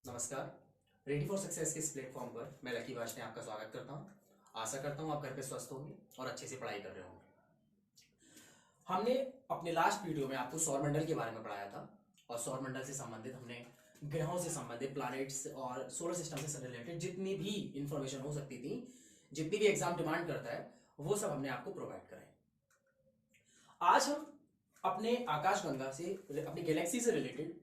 नमस्कार। Ready for success के इस प्लेटफॉर्म पर मैं लकी वाश ने आपका स्वागत करता हूं। आशा करता हूं आप घर पे स्वस्थ होंगे और अच्छे से पढ़ाई कर रहे होंगे। हमने अपने लास्ट वीडियो में आपको सौरमंडल के बारे में पढ़ाया था और सौरमंडल से संबंधित हमने ग्रहों से संबंधित प्लैनेट्स और सोलर सिस्टम से रिलेटेड जितनी भी इंफॉर्मेशन हो सकती थी, जितनी भी एग्जाम डिमांड करता है, वो सब हमने आपको प्रोवाइड कराई। आज हम अपने आकाशगंगा से, अपनी गैलेक्सी से रिलेटेड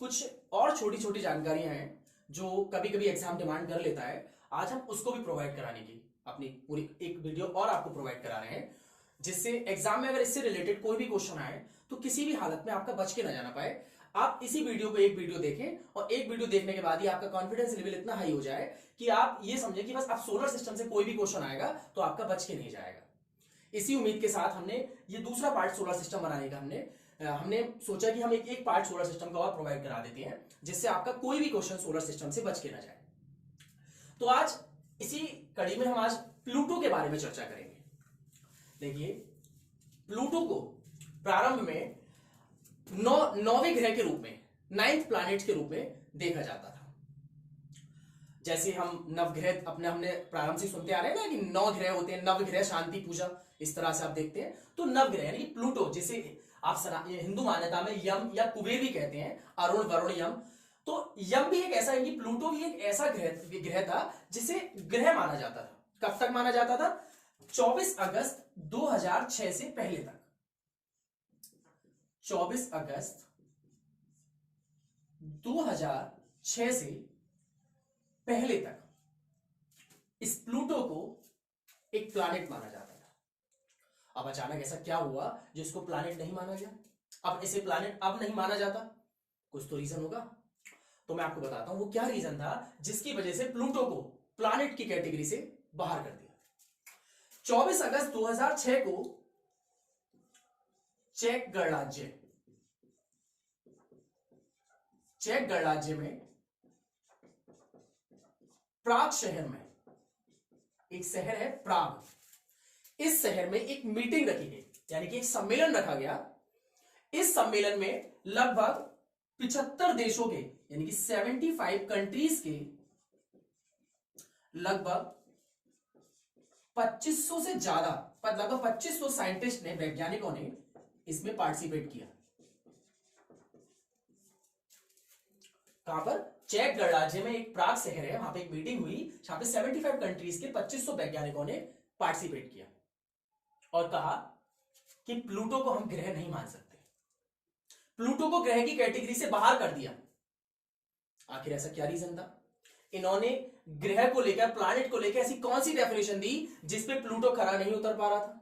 कुछ और छोटी छोटी जानकारियां हैं जो कभी कभी एग्जाम डिमांड कर लेता है। आज हम उसको भी प्रोवाइड कराने की अपनी पूरी एक वीडियो और आपको प्रोवाइड करा रहे हैं, जिससे एग्जाम में अगर इससे रिलेटेड कोई भी क्वेश्चन आए तो किसी भी हालत में आपका बच के ना जाना पाए। आप इसी वीडियो को एक वीडियो देखें और एक वीडियो देखने के बाद ही आपका कॉन्फिडेंस लेवल इतना हाई हो जाए कि आप ये समझे कि बस अब सोलर सिस्टम से कोई भी क्वेश्चन आएगा तो आपका बच के नहीं जाएगा। इसी उम्मीद के साथ हमने ये दूसरा पार्ट सोलर सिस्टम बनाने का हमने सोचा कि हम एक पार्ट सोलर सिस्टम का और प्रोवाइड करा देते हैं, जिससे आपका कोई भी क्वेश्चन सोलर सिस्टम से बच के ना जाए। तो आज इसी कड़ी में हम आज प्लूटो के बारे में चर्चा करेंगे। देखिए, प्लूटो को प्रारंभ में नौवें ग्रह के रूप में, 9th प्लैनेट के रूप में देखा जाता था। जैसे हम नवग्रह हमने प्रारंभ से सुनते आ रहे हैं ना कि 9 ग्रह होते हैं, नवग्रह शांति पूजा, इस तरह से आप देखते हैं। तो नवग्रह यानी प्लूटो, जिसे आप हिंदू मान्यता में यम या कुबेर भी कहते हैं, अरुण वरुण यम। तो यम भी एक ऐसा है कि प्लूटो भी एक ऐसा ग्रह था जिसे ग्रह माना जाता था। कब तक माना जाता था? 24 अगस्त 2006 से पहले तक। 24 अगस्त 2006 से पहले तक इस प्लूटो को एक प्लैनेट माना जाता था। अब अचानक ऐसा क्या हुआ जो इसको प्लैनेट नहीं माना गया? अब इसे प्लैनेट अब नहीं माना जाता? कुछ तो रीजन होगा, तो मैं आपको बताता हूं वो क्या रीजन था जिसकी वजह से प्लूटो को प्लैनेट की कैटेगरी से बाहर कर दिया। 24 अगस्त 2006 को चेक गणराज्य में प्राग शहर में, एक शहर है प्राग, इस शहर में एक मीटिंग रखी गई, यानी कि एक सम्मेलन रखा गया। इस सम्मेलन में लगभग 75 देशों के, यानी कि 75 कंट्रीज के लगभग 2500 से ज्यादा, लगभग 2500 साइंटिस्ट ने, वैज्ञानिकों ने इसमें पार्टिसिपेट किया। कहां पर? चेक गणराज्य में एक प्राग शहर है, वहां पे एक मीटिंग हुई जहां पे 75 कंट्रीज के 2500 वैज्ञानिकों ने पार्टिसिपेट किया और कहा कि प्लूटो को हम ग्रह नहीं मान सकते। प्लूटो को ग्रह की कैटेगरी से बाहर कर दिया। आखिर ऐसा क्या रीजन था? इन्होंने ग्रह को लेकर, प्लैनेट को लेकर ऐसी कौन सी डेफिनेशन दी जिसपे प्लूटो खरा नहीं उतर पा रहा था?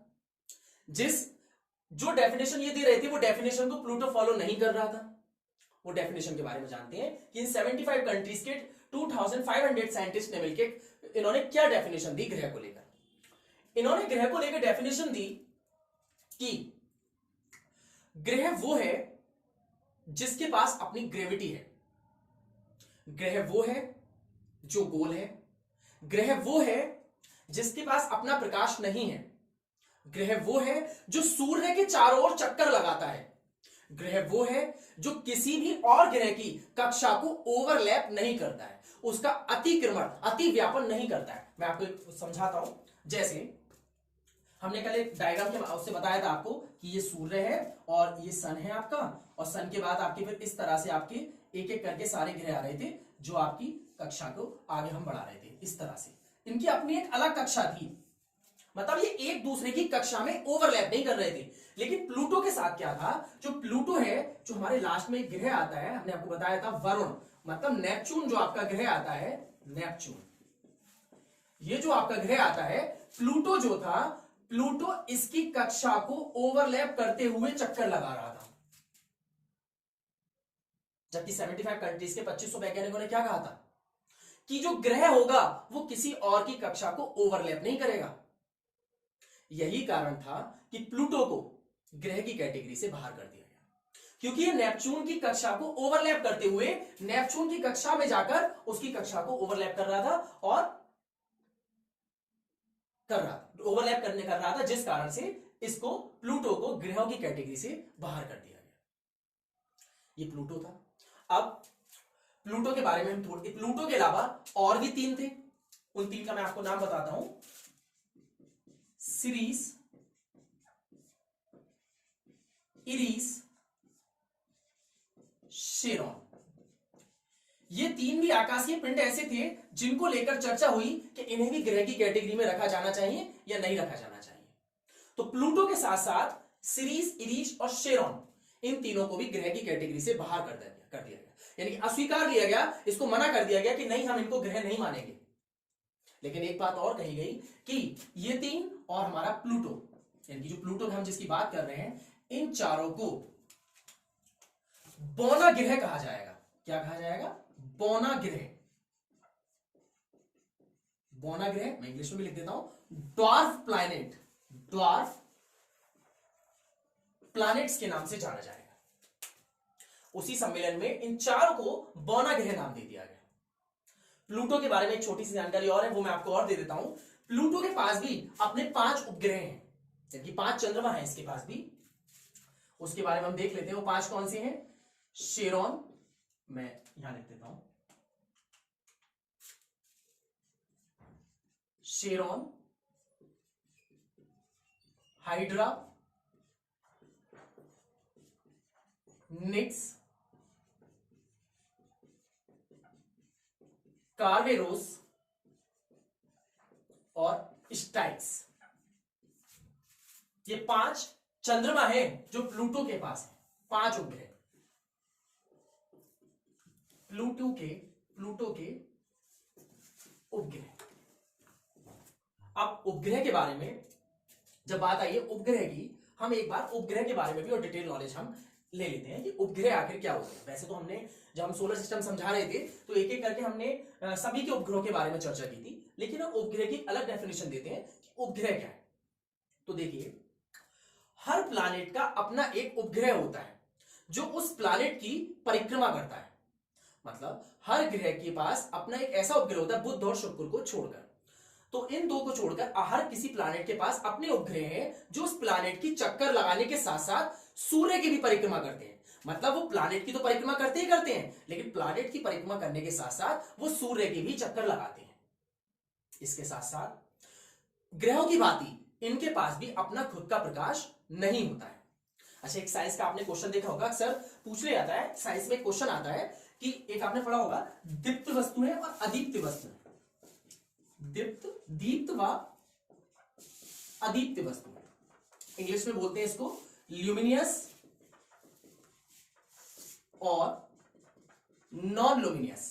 जो डेफिनेशन ये दे रहे थे वो डेफिनेशन को प्लूटो फॉलो नहीं कर रहा था। वो डेफिनेशन के बारे में जानते हैं कि इन 75 कंट्रीज के 2500 साइंटिस्ट ने मिलकर इन्होंने क्या डेफिनेशन दी ग्रह को लेकर। इन्होंने ग्रह को लेकर डेफिनेशन दी कि ग्रह वो है जिसके पास अपनी ग्रेविटी है, ग्रह वो है जो गोल है, ग्रह वो है जिसके पास अपना प्रकाश नहीं है, ग्रह वो है जो सूर्य के चारों ओर चक्कर लगाता है, ग्रह वो है जो किसी भी और ग्रह की कक्षा को ओवरलैप नहीं करता है, उसका अतिक्रमण, अति व्यापन नहीं करता है। मैं आपको समझाता हूं। जैसे हमने कल एक डायग्राम के उससे बताया था आपको कि ये सूर्य है और ये सन है आपका, और सन के बाद आपके फिर इस तरह से आपके एक एक करके सारे ग्रह आ रहे थे जो आपकी कक्षा को आगे हम बढ़ा रहे थे। इस तरह से इनकी अपनी एक अलग कक्षा थी, मतलब ये एक दूसरे की कक्षा में ओवरलैप नहीं कर रहे थे। लेकिन प्लूटो के साथ क्या था? जो प्लूटो है, जो हमारे लास्ट में एक ग्रह आता है, हमने आपको बताया था वरुण, मतलब नेपच्यून जो आपका ग्रह आता है, नेपच्यून, ये जो आपका ग्रह आता है, प्लूटो जो था, प्लूटो इसकी कक्षा को ओवरलैप करते हुए चक्कर लगा रहा था। जबकि 75 कंट्रीज के 2500 वैज्ञानिकों ने क्या कहा था कि जो ग्रह होगा वो किसी और की कक्षा को ओवरलैप नहीं करेगा। यही कारण था कि प्लूटो को ग्रह की कैटेगरी से बाहर कर दिया गया, क्योंकि ये नेपच्यून की कक्षा को ओवरलैप करते हुए नेपच्यून की कक्षा में जाकर उसकी कक्षा को ओवरलैप कर रहा था और ओवरलैप कर रहा था, जिस कारण से इसको, प्लूटो को ग्रहों की कैटेगरी से बाहर कर दिया गया। ये प्लूटो था। अब प्लूटो के बारे में हम थोड़ी, प्लूटो के अलावा और भी 3 थे, उन 3 का मैं आपको नाम बताता हूं। Ceres, Iris, Sharon. ये 3 भी आकाशीय पिंड ऐसे थे जिनको लेकर चर्चा हुई कि इन्हें भी ग्रह की कैटेगरी में रखा जाना चाहिए या नहीं रखा जाना चाहिए। तो प्लूटो के साथ साथ सिरीस, इरिस और शेरॉन, इन तीनों को भी ग्रह की कैटेगरी से बाहर कर दिया गया, यानी कि अस्वीकार किया गया, इसको मना कर दिया गया कि नहीं, हम इनको ग्रह नहीं मानेंगे। लेकिन एक बात और कही गई कि ये 3 और हमारा प्लूटो, यानी कि जो प्लूटो हम जिसकी बात कर रहे हैं, इन चारों को बौना ग्रह कहा जाएगा। क्या कहा जाएगा? बौना ग्रह। बौना ग्रह मैं इंग्लिश में भी लिख देता हूं, ड्वार्फ प्लैनेट, ड्वार्फ प्लैनेट्स के नाम से जाना जाएगा। उसी सम्मेलन में इन चारों को बौना ग्रह नाम दे दिया गया। प्लूटो के बारे में एक छोटी सी जानकारी और है, वो मैं आपको और दे देता हूं। प्लूटो के पास भी अपने 5 उपग्रह हैं, जबकि 5 चंद्रमा है इसके पास भी। उसके बारे में हम देख लेते हैं, वो 5 कौन से हैं। शेरॉन, मैं यहां लिख देता हूं, शेरॉन, हाइड्रा, निक्स, कार्वेरोस और स्टाइक्स। ये 5 चंद्रमा है जो प्लूटो के पास है, 5 उपग्रह प्लूटो के उपग्रह। अब उपग्रह के बारे में जब बात आई है उपग्रह की, हम एक बार उपग्रह के बारे में भी और डिटेल नॉलेज हम ले लेते हैं कि उपग्रह आखिर क्या होते हैं। वैसे तो हमने जब हम सोलर सिस्टम समझा रहे थे तो एक एक करके हमने सभी के उपग्रहों के बारे में चर्चा की थी, लेकिन हम उपग्रह की अलग डेफिनेशन देते हैं कि उपग्रह क्या है। तो देखिए, हर प्लैनेट का अपना एक उपग्रह होता है जो उस प्लैनेट की परिक्रमा करता है। मतलब हर ग्रह के पास अपना एक ऐसा उपग्रह होता है, बुध और शुक्र को छोड़कर। तो इन 2 को छोड़कर हर किसी प्लैनेट के पास अपने उपग्रह हैं जो उस प्लैनेट की चक्कर लगाने के साथ साथ सूर्य की भी परिक्रमा करते हैं। मतलब वो प्लैनेट की तो परिक्रमा करते ही करते हैं, लेकिन प्लैनेट की परिक्रमा करने के साथ साथ वो सूर्य की भी चक्कर लगाते हैं। इसके साथ साथ ग्रहों की भांति इनके पास भी अपना खुद का प्रकाश नहीं होता है। अच्छा, एक साइंस का आपने क्वेश्चन देखा होगा, अक्सर पूछ लिया जाता है, साइंस में क्वेश्चन आता है कि एक आपने पढ़ा होगा, दीप्त वस्तु है और अदीप्त वस्तु है। दीप्त व अदीप्त वस्तु, इंग्लिश में बोलते हैं इसको ल्यूमिनियस और नॉन लुमिनियस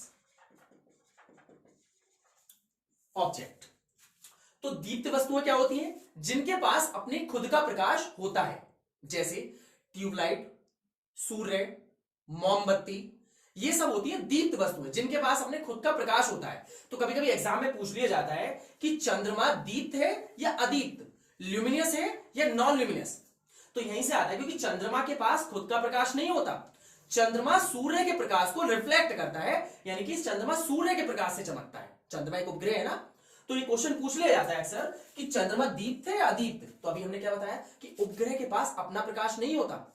ऑब्जेक्ट। तो दीप्त वस्तुएं क्या होती हैं? जिनके पास अपने खुद का प्रकाश होता है, जैसे ट्यूबलाइट, सूर्य, मोमबत्ती, ये सब होती है दीप्त वस्तुएं जिनके पास अपने खुद का प्रकाश होता है। तो कभी कभी एग्जाम में पूछ लिया जाता है कि चंद्रमा दीप्त है या अदीप्त, ल्यूमिनियस है या नॉन ल्यूमिनियस। तो यहीं से आता है क्योंकि चंद्रमा के पास खुद का प्रकाश नहीं होता, चंद्रमा सूर्य के प्रकाश को रिफ्लेक्ट करता है, यानी कि चंद्रमा सूर्य के प्रकाश से चमकता है। चंद्रमा एक उपग्रह है ना, तो ये क्वेश्चन पूछ लिया जाता है अक्सर कि चंद्रमा दीप्त है या अदीप्त। तो अभी हमने क्या बताया कि उपग्रह के पास अपना प्रकाश नहीं होता।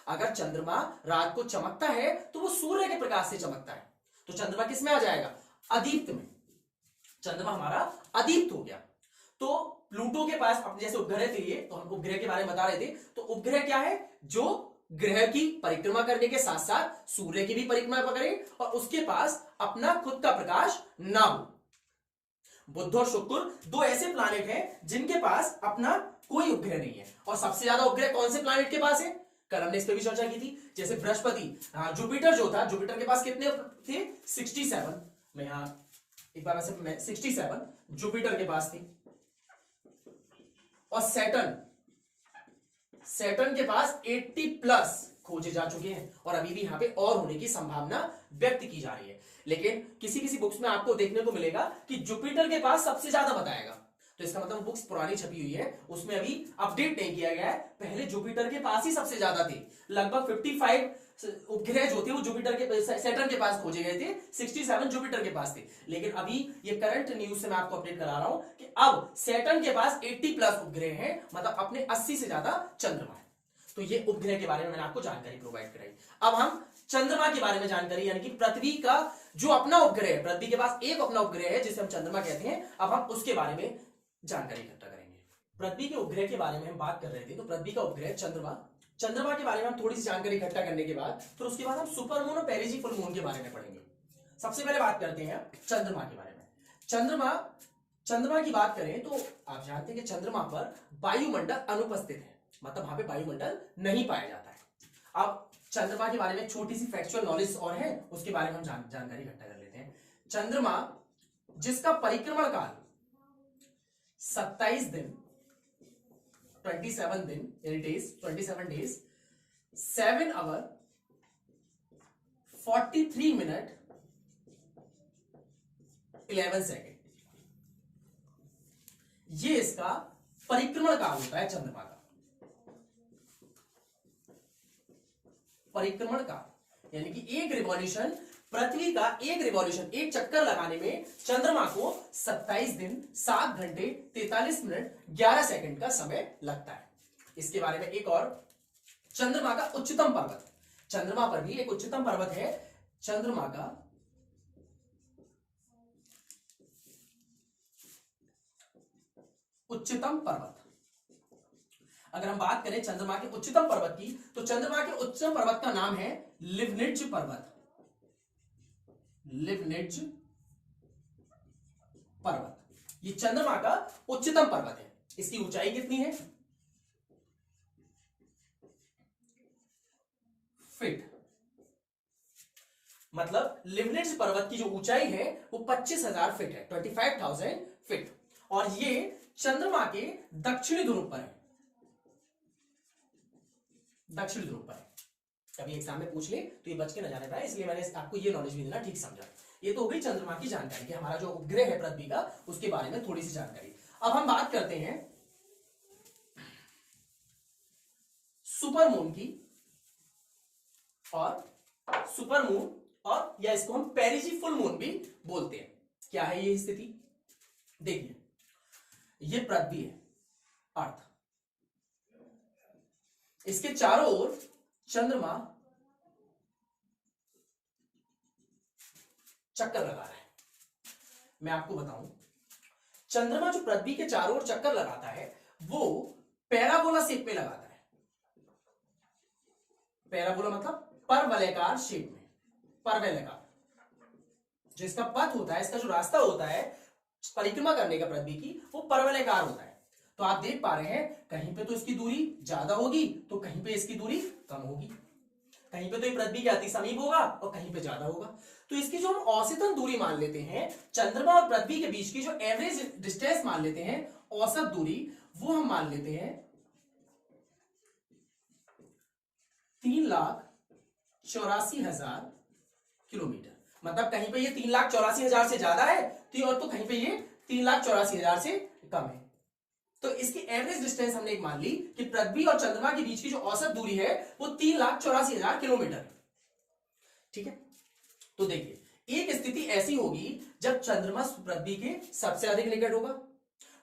अगर चंद्रमा रात को चमकता है तो वो सूर्य के प्रकाश से चमकता है, तो चंद्रमा किस में आ जाएगा? अदीप्त में। चंद्रमा हमारा अदीप्त हो गया। तो प्लूटो के पास अपने जैसे उपग्रह थे ये, तो हम उपग्रह के बारे में बता रहे थे। तो उपग्रह क्या है? जो ग्रह की परिक्रमा करने के साथ साथ सूर्य की भी परिक्रमा करे और उसके पास अपना खुद का प्रकाश ना हो। बुध और शुक्र 2 ऐसे प्लैनेट हैं जिनके पास अपना कोई उपग्रह नहीं है। और सबसे ज्यादा उपग्रह कौन से प्लैनेट के पास है? कल हमने इस पे भी चर्चा की थी। जैसे बृहस्पति, जुपिटर जो था, जुपिटर के पास कितने थे? 67। मैं यहां एक बार मैं 67 जुपिटर के पास थी। और सैटर्न के पास 80 प्लस खोजे जा चुके हैं और अभी भी यहां पे और होने की संभावना व्यक्त की जा रही है। लेकिन किसी किसी बुक्स में आपको देखने को मिलेगा कि जुपिटर के पास सबसे ज्यादा बताएगा। तो इसका मतलब बुक्स पुरानी छपी हुई है, उसमें अभी अपडेट नहीं किया गया है। पहले जुपिटर के पास ही सबसे ज्यादा थे, लगभग 55 उपग्रह जो थे वो जुपिटर के सैटर्न के पास खोजे गए थे, 67 जुपिटर के पास थे। लेकिन अभी ये करंट न्यूज से मैं आपको अपडेट करा रहा हूं कि अब सैटर्न के पास 80 प्लस उपग्रह हैं, मतलब अपने 80 से ज्यादा चंद्रमा है। तो ये उपग्रह के बारे में मैंने आपको जानकारी प्रोवाइड कराई। अब हम चंद्रमा के बारे में जानकारी, यानी कि पृथ्वी का जो अपना उपग्रह है, पृथ्वी के पास एक अपना उपग्रह है जिसे हम चंद्रमा कहते हैं, अब हम उसके बारे में जानकारी इकट्ठा करेंगे। पृथ्वी के उपग्रह के बारे में हम बात कर रहे थे, तो पृथ्वी का उपग्रह चंद्रमा, चंद्रमा के बारे में हम थोड़ी सी जानकारी इकट्ठा करने के बाद फिर उसके बाद हम सुपर मून और पेरिजी फुल मून के बारे में पढ़ेंगे। सबसे पहले बात करते हैं चंद्रमा के बारे में। चंद्रमा की बात करें तो आप जानते हैं कि चंद्रमा पर वायुमंडल अनुपस्थित है, मतलब वहां पे वायुमंडल नहीं पाया जाता है। अब चंद्रमा के बारे में छोटी सी फैक्चुअल नॉलेज और है, उसके बारे में हम जानकारी इकट्ठा कर लेते हैं। चंद्रमा जिसका परिक्रमण काल 27 दिन 27 दिन यानी 27 डेज 7 आवर 43 मिनट 11 सेकेंड, ये इसका परिक्रमण काल होता है। चंद्रमा का परिक्रमण काल यानी कि एक रिवॉल्यूशन, पृथ्वी का एक रिवॉल्यूशन, एक चक्कर लगाने में चंद्रमा को 27 दिन 7 घंटे 43 मिनट 11 सेकंड का समय लगता है। इसके बारे में एक और, चंद्रमा का उच्चतम पर्वत, चंद्रमा पर भी एक उच्चतम पर्वत है। चंद्रमा का उच्चतम पर्वत, अगर हम बात करें चंद्रमा के उच्चतम पर्वत की, तो चंद्रमा के उच्चतम पर्वत का नाम है लिवनिट्ज पर्वत। लिवनिट्ज पर्वत, ये चंद्रमा का उच्चतम पर्वत है। इसकी ऊंचाई कितनी है? फीट, मतलब लिवनिट्ज पर्वत की जो ऊंचाई है वो 25,000 फीट है, 25,000 फीट, और ये चंद्रमा के दक्षिणी ध्रुव पर है, दक्षिण ध्रुव पर है। कभी एग्जाम में पूछ ले तो ये बच के न जाने पाए, इसलिए मैंने आपको ये नॉलेज भी देना ठीक समझा। ये तो हो गई चंद्रमा की जानकारी कि हमारा जो उपग्रह है पृथ्वी का, उसके बारे में थोड़ी सी जानकारी। अब हम बात करते हैं सुपर मून की, और सुपर मून, और या इसको हम पेरिजी फुल मून भी बोलते हैं। क्या है ये स्थिति? देखिए, ये पृथ्वी है, अर्थ, इसके चारों ओर चंद्रमा चक्कर लगा रहा है। मैं आपको बताऊं, चंद्रमा जो पृथ्वी के चारों ओर चक्कर लगाता है वो पैराबोला शेप में लगाता है। पैराबोला मतलब परवलयाकार शेप में, परवलयाकार, जो इसका पथ होता है, इसका जो रास्ता होता है परिक्रमा करने का पृथ्वी की, वो परवलयाकार होता है। तो आप देख पा रहे हैं कहीं पे तो इसकी दूरी ज्यादा होगी तो कहीं पे इसकी दूरी कम होगी, कहीं पे तो ये पृथ्वी के अति समीप होगा और कहीं पे ज्यादा होगा। तो इसकी जो हम औसतन दूरी मान लेते हैं, चंद्रमा और पृथ्वी के बीच की जो एवरेज डिस्टेंस मान लेते हैं, औसत दूरी, वो हम मान लेते हैं 3,84,000 किलोमीटर। मतलब कहीं पे ये 3,84,000 से ज्यादा है तो कहीं पे ये 3,84,000 से कम है। तो इसकी एवरेज डिस्टेंस हमने एक मान ली कि पृथ्वी और चंद्रमा के बीच की जो औसत दूरी है वो 3,84,000 किलोमीटर है। ठीक है, तो देखिए एक स्थिति ऐसी होगी जब चंद्रमा पृथ्वी के सबसे अधिक निकट होगा।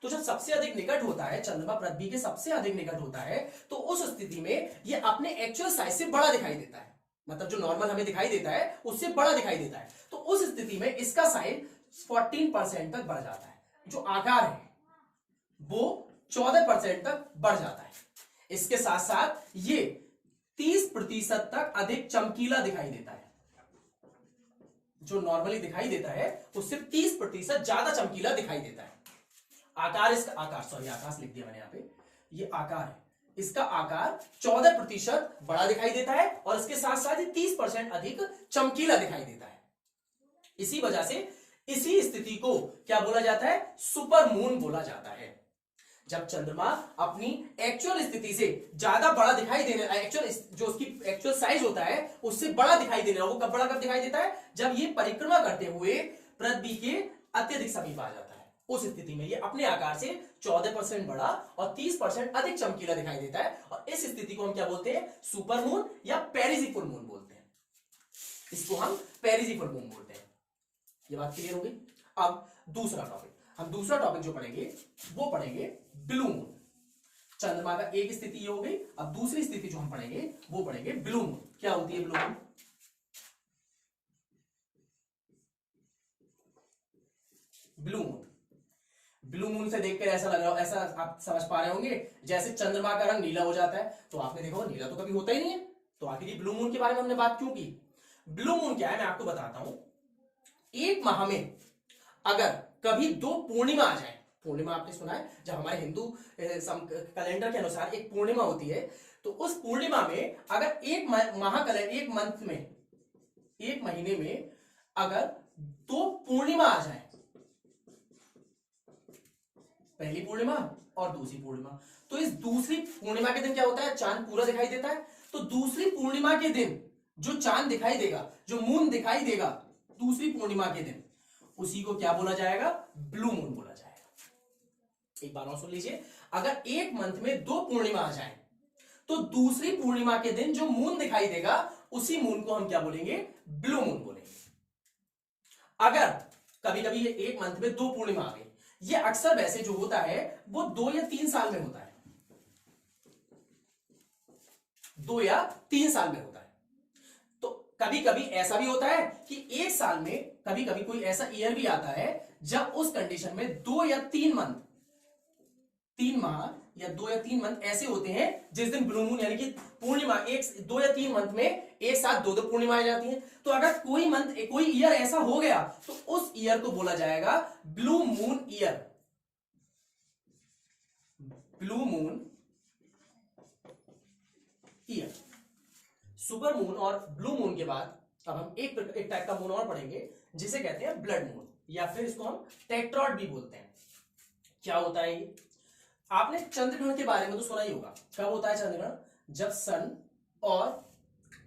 तो जब सबसे अधिक निकट होता है, चंद्रमा पृथ्वी के सबसे अधिक निकट होता है, तो उस स्थिति में ये अपने एक्चुअल साइज से बड़ा दिखाई देता है, मतलब जो नॉर्मल हमें दिखाई देता है उससे बड़ा दिखाई देता है। तो उस स्थिति में इसका साइज 14% तक बढ़ जाता है, जो आकार है वो 14% तक बढ़ जाता है। इसके साथ साथ ये 30% तक अधिक चमकीला दिखाई देता है, जो नॉर्मली दिखाई देता है उससे 30% ज्यादा चमकीला दिखाई देता है। आकार, इसका आकार, सॉरी आकाश लिख दिया मैंने यहां पे, ये आकार है, इसका आकार 14% बड़ा दिखाई देता है और इसके साथ साथ 30% अधिक चमकीला दिखाई देता है। इसी वजह से इसी स्थिति को क्या बोला जाता है? सुपर मून बोला जाता है। जब चंद्रमा अपनी एक्चुअल स्थिति से ज्यादा बड़ा दिखाई देने, एक्चुअल जो उसकी एक्चुअल साइज होता है उससे बड़ा दिखाई देने, वो कब बड़ा कब दिखाई देता है? जब ये परिक्रमा करते हुए पृथ्वी के अत्यधिक समीप आ जाता है। उस स्थिति में ये अपने आकार से 14% बड़ा और 30% अधिक चमकीला दिखाई देता है, और इस स्थिति को हम क्या बोलते हैं? सुपर मून या पेरिजी फुल मून बोलते हैं। इसको हम पेरिजी फुल मून बोलते हैं। ये बात क्लियर हो गई। अब दूसरा टॉपिक, हम दूसरा टॉपिक जो पढ़ेंगे वो पढ़ेंगे ब्लू मून। चंद्रमा का एक स्थिति ये हो गई, अब दूसरी स्थिति जो हम पढ़ेंगे वो पढ़ेंगे ब्लू मून। क्या होती है blue moon? Blue moon. Blue moon से देखकर ऐसा लग रहा, ऐसा आप समझ पा रहे होंगे जैसे चंद्रमा का रंग नीला हो जाता है। तो आपने देखा होगा नीला तो कभी होता ही नहीं है, तो आखिर ये ब्लू मून के बारे में हमने बात क्यों की? ब्लू मून क्या है मैं आपको बताता हूं। एक माह में अगर कभी दो पूर्णिमा आ जाए, पूर्णिमा आपने सुना है, जब हमारे हिंदू कैलेंडर के अनुसार एक पूर्णिमा होती है, तो उस पूर्णिमा में अगर एक मंथ में, एक महीने में अगर दो पूर्णिमा आ जाए, पहली पूर्णिमा और दूसरी पूर्णिमा, तो इस दूसरी पूर्णिमा के दिन क्या होता है, चांद पूरा दिखाई देता है। तो दूसरी पूर्णिमा के दिन जो चांद दिखाई देगा, जो मून दिखाई देगा दूसरी पूर्णिमा के दिन, उसी को क्या बोला जाएगा? ब्लू मून बोला जाएगा। एक बार और सुन लीजिए, अगर एक मंथ में दो पूर्णिमा आ जाए, तो दूसरी पूर्णिमा के दिन जो मून दिखाई देगा उसी मून को हम क्या बोलेंगे? ब्लू मून बोलेंगे। अगर कभी कभी ये एक मंथ में दो पूर्णिमा आ गई, ये अक्सर वैसे जो होता है वो 2 या 3 साल में होता है, 2 या 3 साल में होता है। तो कभी कभी ऐसा भी होता है कि एक साल में कभी कभी कोई ऐसा ईयर भी आता है जब उस कंडीशन में 2 या 3 मंथ, 3 माह या 2 या 3 मंथ ऐसे होते हैं जिस दिन ब्लू मून यानी कि पूर्णिमा 2 या 3 मंथ में एक साथ दो पूर्णिमा आ जाती हैं। तो अगर कोई मंथ, कोई ईयर ऐसा हो गया तो उस ईयर को बोला जाएगा blue moon year. Blue moon year. Super moon और ब्लू मून के बाद अब हम एक टाइप का मून और पढ़ेंगे जिसे कहते हैं ब्लड मून, या फिर इसको हम टेट्रॉड भी बोलते हैं। क्या होता है ये? आपने चंद्रग्रहण के बारे में तो सुना ही होगा। कब होता है चंद्रग्रहण? जब सन और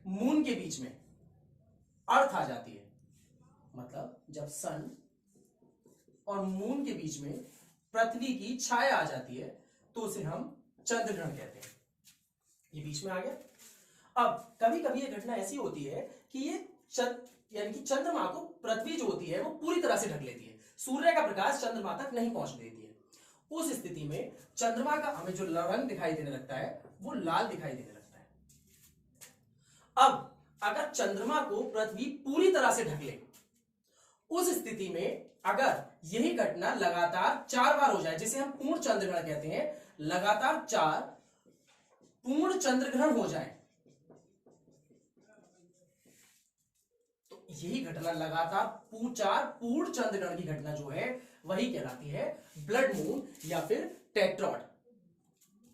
मून के बीच में अर्थ आ जाती है, मतलब जब सन और मून के बीच में पृथ्वी की छाया आ जाती है तो उसे हम चंद्रग्रहण कहते हैं। ये बीच में आ गया। अब कभी कभी ये घटना ऐसी होती है कि ये यानी कि चंद्रमा को पृथ्वी जो होती है वो पूरी तरह से ढक लेती है, सूर्य का प्रकाश चंद्रमा तक नहीं पहुंचने देती है। उस स्थिति में चंद्रमा का हमें जो रंग दिखाई देने लगता है वो लाल दिखाई देने लगता है। अब अगर चंद्रमा को पृथ्वी पूरी तरह से ढक ले, उस स्थिति में अगर यही घटना लगातार 4 बार हो जाए, जिसे हम पूर्ण चंद्रग्रहण कहते हैं, लगातार 4 पूर्ण चंद्रग्रहण हो जाए, तो यही घटना लगातार 4 पूर्ण चंद्रग्रहण की घटना जो है वही कहलाती है ब्लड मून या फिर टेट्रॉड।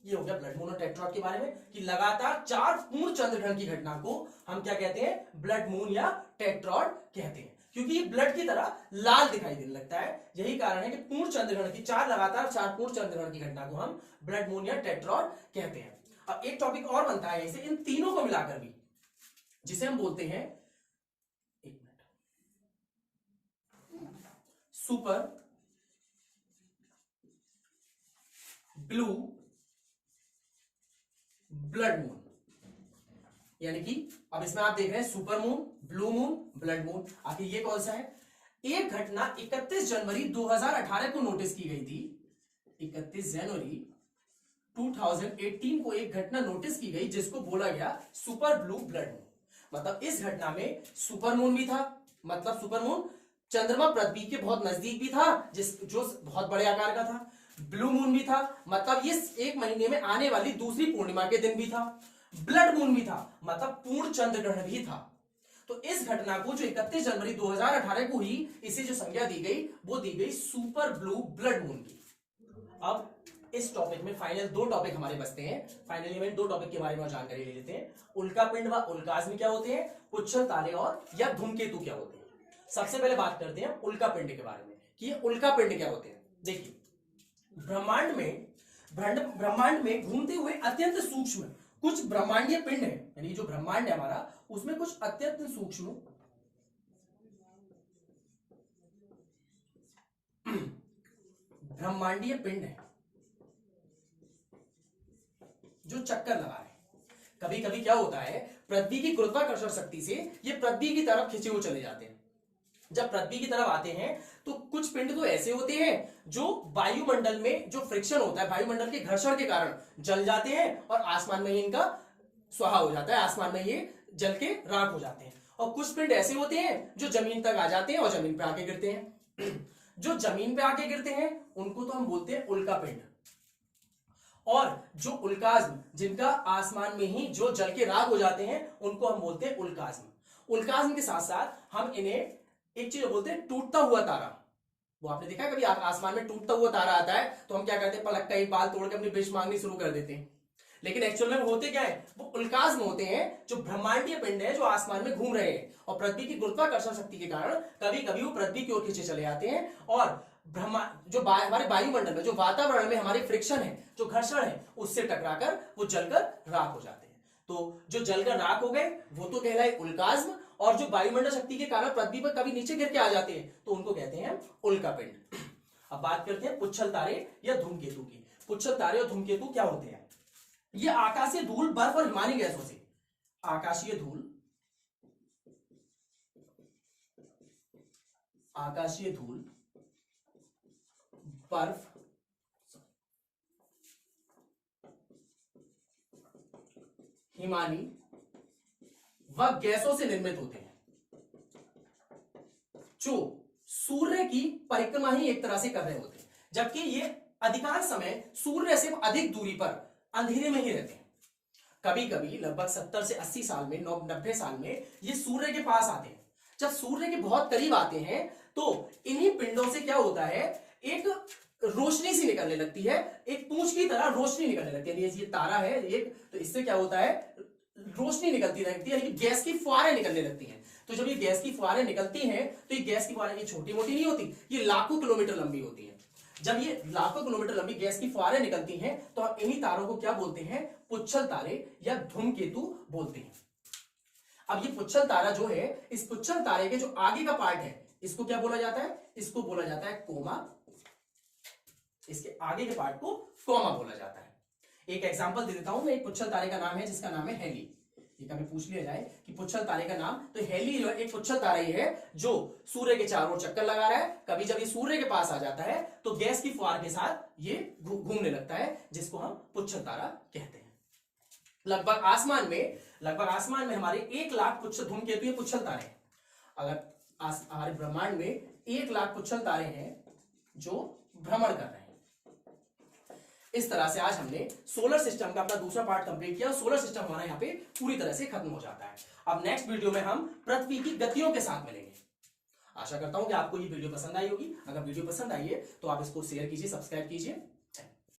ये हो गया ब्लड मून और टेट्रॉड के बारे में कि लगातार 4 पूर्ण चंद्रग्रहण की घटना को हम क्या कहते हैं? ब्लड मून या टेट्रॉड कहते हैं, क्योंकि ये ब्लड की तरह लाल दिखाई देने लगता है। यही कारण है कि पूर्ण चंद्रग्रहण की लगातार 4 पूर्ण चंद्रग्रहण की घटना को हम ब्लड मून या टेट्रॉड कहते हैं। अब एक टॉपिक और बनता है इसे, इन तीनों को मिलाकर भी, जिसे हम बोलते हैं, एक minute, super blue blood moon. यानी कि अब इसमें आप देख रहे हैं super moon, blue moon, blood moon. आखिर ये कौन सा है? एक घटना 31 जनवरी 2018 को नोटिस की गई थी। 31 जनवरी 2018 को एक घटना नोटिस की गई जिसको बोला गया सुपर ब्लू ब्लड मून। मतलब इस घटना में सुपर मून भी था, मतलब सुपर मून चंद्रमा पृथ्वी के बहुत नजदीक भी था, जो बहुत बड़े आकार का था। ब्लू मून भी था, मतलब ये एक महीने में आने वाली दूसरी पूर्णिमा के दिन भी था। ब्लड मून भी था, मतलब पूर्ण चंद्रग्रहण भी था। तो इस घटना को जो 31 जनवरी 2018 को ही इसे जो संज्ञा दी गई वो दी गई सुपर ब्लू ब्लड मून की। अब इस टॉपिक में फाइनल 2 टॉपिक हमारे बचते हैं। फाइनली में 2 टॉपिक के बारे में जानकारी ले लेते हैं। उल्कापिंड व उल्कास्म क्या होते हैं, पुच्छर तारे और या धूमकेतु क्या होते हैं। सबसे पहले बात करते हैं उल्कापिंड के बारे में कि ये उल्कापिंड क्या होते हैं। देखिए, ब्रह्मांड में घूमते हुए अत्यंत सूक्ष्म कुछ ब्रह्मांडीय पिंड है, यानी जो ब्रह्मांड है हमारा उसमें कुछ अत्यंत सूक्ष्म ब्रह्मांडीय पिंड है जो चक्कर लगा रहे हैं। कभी कभी क्या होता है, पृथ्वी की गुरुत्वाकर्षण शक्ति से ये पृथ्वी की तरफ खिंचे हुए चले जाते हैं। जब पृथ्वी की तरफ आते हैं तो कुछ पिंड तो ऐसे होते हैं जो वायुमंडल में जो फ्रिक्शन होता है, वायुमंडल के घर्षण के कारण जल जाते हैं और आसमान में इनका स्वाहा हो जाता है, आसमान में ये जल के राख हो जाते हैं। और कुछ पिंड ऐसे होते हैं जो जमीन तक आ जाते हैं और जमीन पर आके गिरते हैं। जो जमीन पे आके गिरते हैं उनको तो हम बोलते हैं उल्कापिंड, और जो उल्कास्म जिनका आसमान में ही जो जल के राग हो जाते हैं उनको हम बोलते हैं उल्कास्म। उल्कास्म के साथ साथ हम इन्हें एक चीज बोलते हैं टूटता हुआ तारा। वो आपने देखा है कभी आसमान में टूटता हुआ तारा आता है तो हम क्या करते हैं, पलक का एक बाल तोड़ के अपनी विश मांगनी शुरू कर देते हैं। लेकिन एक्चुअल में होते क्या है, वो उल्कास्म होते हैं जो ब्रह्मांडीय पिंड है जो आसमान में घूम रहे हैं, और पृथ्वी की गुरुत्वाकर्षण शक्ति के कारण कभी कभी वो पृथ्वी की ओर खींचे चले आते हैं, और ब्रह्मांड जो हमारे वायुमंडल में जो वातावरण में हमारे फ्रिक्शन है, जो घर्षण है, उससे टकराकर वो जलकर राख हो जाते हैं। तो जो जलकर राख हो गए वो तो कहलाए उल्कास्म, और जो वायुमंडल शक्ति के कारण पृथ्वी पर कभी नीचे गिर के आ जाते हैं तो उनको कहते हैं उल्कापिंड। अब बात करते हैं पुच्छल तारे या धूमकेतु की। पुच्छल तारे और धूमकेतु क्या होते हैं? ये आकाशीय धूल, बर्फ और हिमानी गैसों से, आकाशीय धूल बर्फ हिमानी व गैसों से निर्मित होते हैं, जो सूर्य की परिक्रमा ही एक तरह से कर रहे होते हैं, जबकि ये अधिकांश समय सूर्य से अधिक दूरी पर अंधेरे में ही रहते हैं। कभी कभी लगभग 70 से 80 साल में, 90 साल में ये सूर्य के पास आते हैं। जब सूर्य के बहुत करीब आते हैं तो इन्हीं पिंडों से क्या होता है, एक रोशनी सी निकलने लगती है, एक पूंछ की तरह रोशनी निकलने लगती है। ये तारा है एक, तो इससे क्या होता है, रोशनी निकलती रहती है, गैस की फुहारें निकलने लगती हैं। तो जब ये गैस की फुहारें निकलती हैं तो ये गैस की फुहारें छोटी मोटी नहीं होती, ये लाखों किलोमीटर लंबी होती है। जब ये लाखों किलोमीटर लंबी गैस की फुहारें निकलती हैं तो हम इन्हीं तारों को क्या बोलते हैं, पुच्छल तारे या धूमकेतु बोलते हैं। अब ये पुच्छल तारा जो है, इस पुच्छल तारे के जो आगे का पार्ट है इसको क्या बोला जाता है, इसको बोला जाता है कोमा। इसके आगे के पार्ट को कोमा बोला जाता है। एक एग्जांपल दे देता हूं मैं, एक पुच्छल तारे का नाम है जिसका नाम है हेली। ये कभी पूछ लिया जाए कि पुच्छल तारे का नाम, तो हेली जो एक पुच्छल तारा ही है जो सूर्य के चारों ओर चक्कर लगा रहा है। कभी जब ये सूर्य के पास आ जाता है तो गैस की फुहार के साथ ये घूमने लगता है, जिसको हम पुच्छल तारा कहते हैं। लगभग आसमान में हमारे 1 लाख धूमकेतु या पुच्छल तारे हैं। अगर हमारे ब्रह्मांड में 1 लाख पुच्छल तारे हैं जो भ्रमण कर रहे हैं। इस तरह से आज हमने सोलर सिस्टम का अपना दूसरा पार्ट कंप्लीट किया। सोलर सिस्टम हमारा यहाँ पे पूरी तरह से खत्म हो जाता है। अब नेक्स्ट वीडियो में हम पृथ्वी की गतियों के साथ मिलेंगे। आशा करता हूं कि आपको ये वीडियो पसंद आई होगी। अगर वीडियो पसंद आई है तो आप इसको शेयर कीजिए, सब्सक्राइब कीजिए।